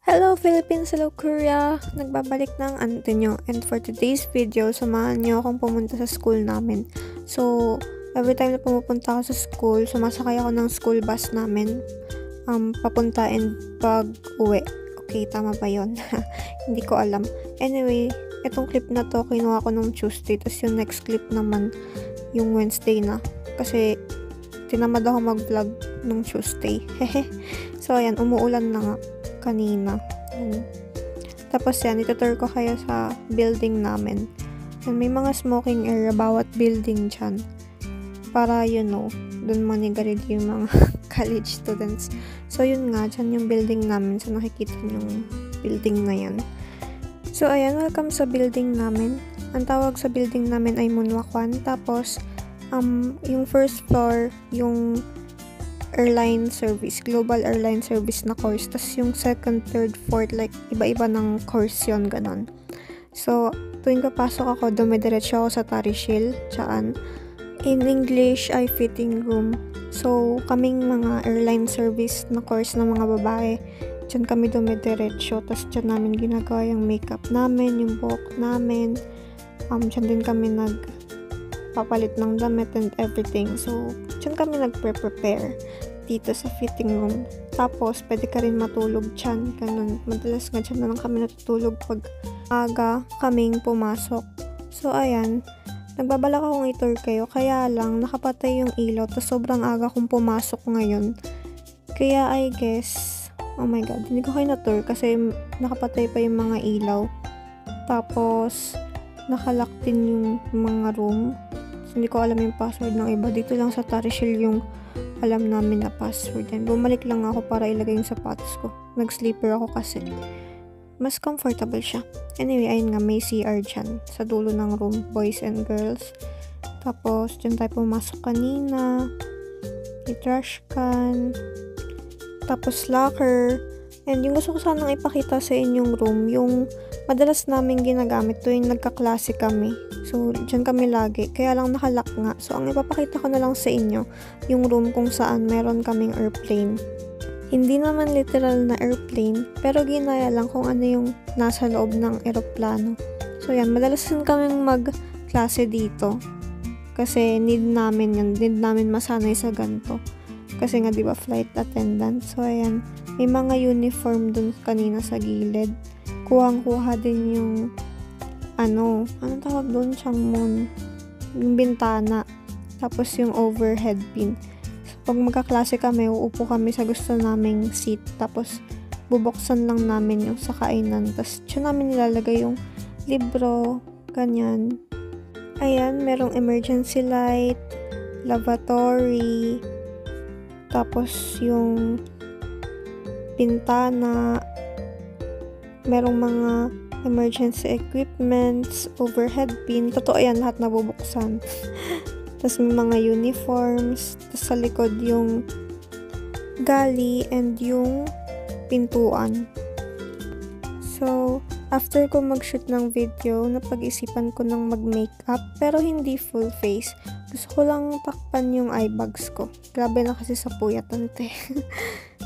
Hello Philippines, hello Korea! Nagbabalik ng ante nyo. And for today's video, samahan nyo akong pumunta sa school namin. So, every time na pumupunta ako sa school, sumasakay ako ng school bus namin. Papunta and pag uwi. Okay, tama ba yun? Hindi ko alam. Anyway, itong clip na to, kinuha ko nung Tuesday. Tapos yung next clip naman, yung Wednesday na. Kasi, tinamad ako mag-vlog nung Tuesday. So, ayan, umuulan na nga kanina. Tapos yan, itutur ko kayo sa building namin. And may mga smoking area bawat building dyan. Para, dun manigarilyo yung mga college students. So, yun nga, dyan yung building namin. So, nakikita yung building na yan. So, ayan, welcome sa building namin. Ang tawag sa building namin ay Munwakwan. Tapos, yung first floor, yung airline service, global airline service na course. Tapos yung second, third, fourth, like iba-iba ng course yon ganon. So, tuwing papasok ako, dumidiretso ako sa Tarishil, tsaan. In English ay fitting room. So, kaming mga airline service na course ng mga babae, dyan kami dumidiretso. Tapos dyan namin ginagawa yung makeup namin, yung buhok namin. Dyan din kami papalit ng damit and everything. So, dyan kami nagpre-prepare dito sa fitting room. Tapos, pwede ka rin matulog dyan. Ganun. Madalas nga dyan na lang kami natutulog pag aga kaming pumasok. So, ayan. Nagbabalak akong itur kayo. Kaya lang, nakapatay yung ilaw. Tapos, sobrang aga kong pumasok ngayon. Kaya, I guess, oh my god, hindi ko kayo na-tour kasi nakapatay pa yung mga ilaw. Tapos, nakalock din yung mga room. Hindi ko alam yung password ng iba. Dito lang sa Tarishil yung alam namin na password. And bumalik lang ako para ilagay yung sapatos ko. Nag-sleeper ako kasi. Mas comfortable siya. Anyway, ayun nga, may CR dyan. Sa dulo ng room, boys and girls. Tapos, dyan tayo pumasok kanina. May trash can. Tapos, locker. And yung gusto ko sanang ipakita sa inyong room, yung madalas namin ginagamit tuwing nagkaklase kami. So, dyan kami lagi. Kaya lang nakalock nga. So, ang ipapakita ko na lang sa inyo, yung room kung saan meron kaming airplane. Hindi naman literal na airplane, pero ginaya lang kung ano yung nasa loob ng eroplano. So, yan. Madalas din kaming magklase dito. Kasi need namin yun. Need namin masanay sa ganito. Kasi nga, diba, flight attendant. So, ayan. May mga uniform dun kanina sa gilid. Kuhang-kuha din yung anong tawag doon? Changmon. Yung bintana. Tapos yung overhead bin. So, pag magkaklase kami, uupo kami sa gusto naming seat. Tapos, bubuksan lang namin yung sa kainan. Tapos, dyan namin nilalagay yung libro. Ganyan. Ayan, merong emergency light. Lavatory. Tapos, yung bintana. Merong mga emergency equipments, overhead bin. Totoo yan, lahat nabubuksan. Tapos may mga uniforms. Tapos sa likod yung galley and yung pintuan. So, after ko mag-shoot ng video, napag-isipan ko ng mag-makeup. Pero hindi full face. Gusto ko lang takpan yung eye bags ko. Grabe na kasi sa puyat, ante.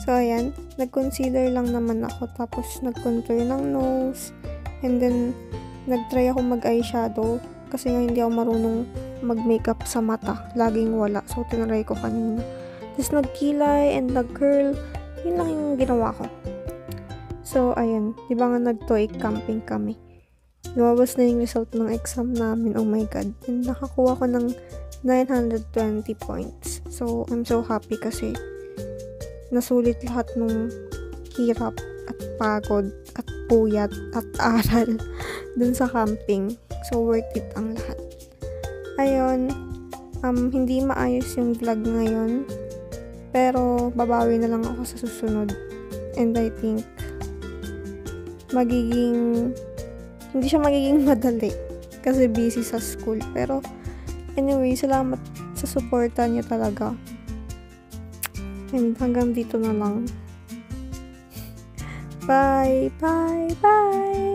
So, ayan. Nag-concealer lang naman ako. Tapos, nag-contour ng nose. And then, nag-try ako mag-eyeshadow. Kasi nga, hindi ako marunong mag-makeup sa mata. Laging wala. So, tinry ko kanina. Tapos, nag-kilay and nag-curl. Yun lang yung ginawa ko. So, ayan. Diba nga nag-toy camping kami. Lumabas na yung result ng exam namin. Oh my God. And nakakuha ko ng 920 points. So, I'm so happy kasi nasulit lahat ng hirap at pagod at puyat at aral dun sa camping. So, worth it ang lahat. Ayun, hindi maayos yung vlog ngayon. Pero, babawi na lang ako sa susunod. And I think, hindi siya magiging madali. Kasi busy sa school. Pero, anyway, salamat sa suporta niyo talaga. And hanggang dito na lang. Bye! Bye! Bye!